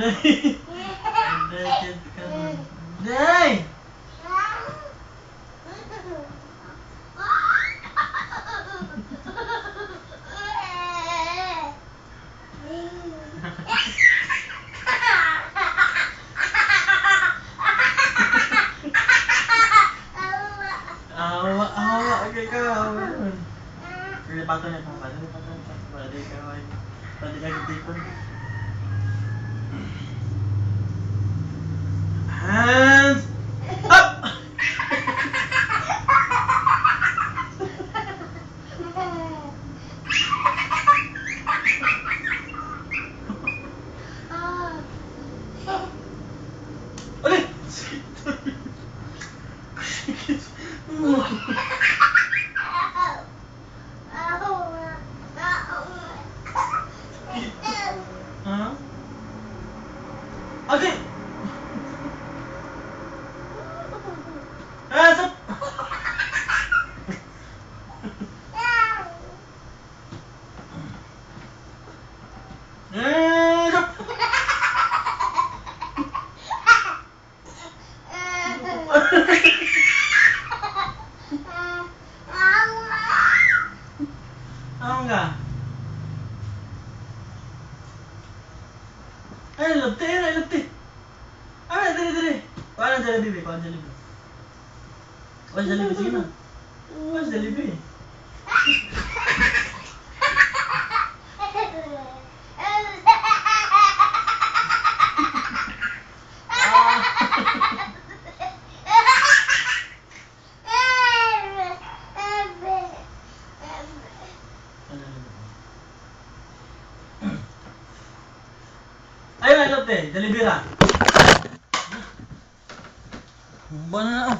Day! Day, ka na. Day! Awa, okay ka, awa yun. Sige, pato niya, pato niya. Balik ka, ay. Balik ka, dito. Hands up! Ulit! Sikit. Ha? Ate! Hands up! Hands up! Ano ka? Ay, lupti, ay, lupti. Ay, dali. Kuha ng Jollibee, kuha ng Jollibee. Kuha ng Jollibee, sige na. Kuha ng Jollibee. Ayun, lupti, Jollibee ra. Ba na.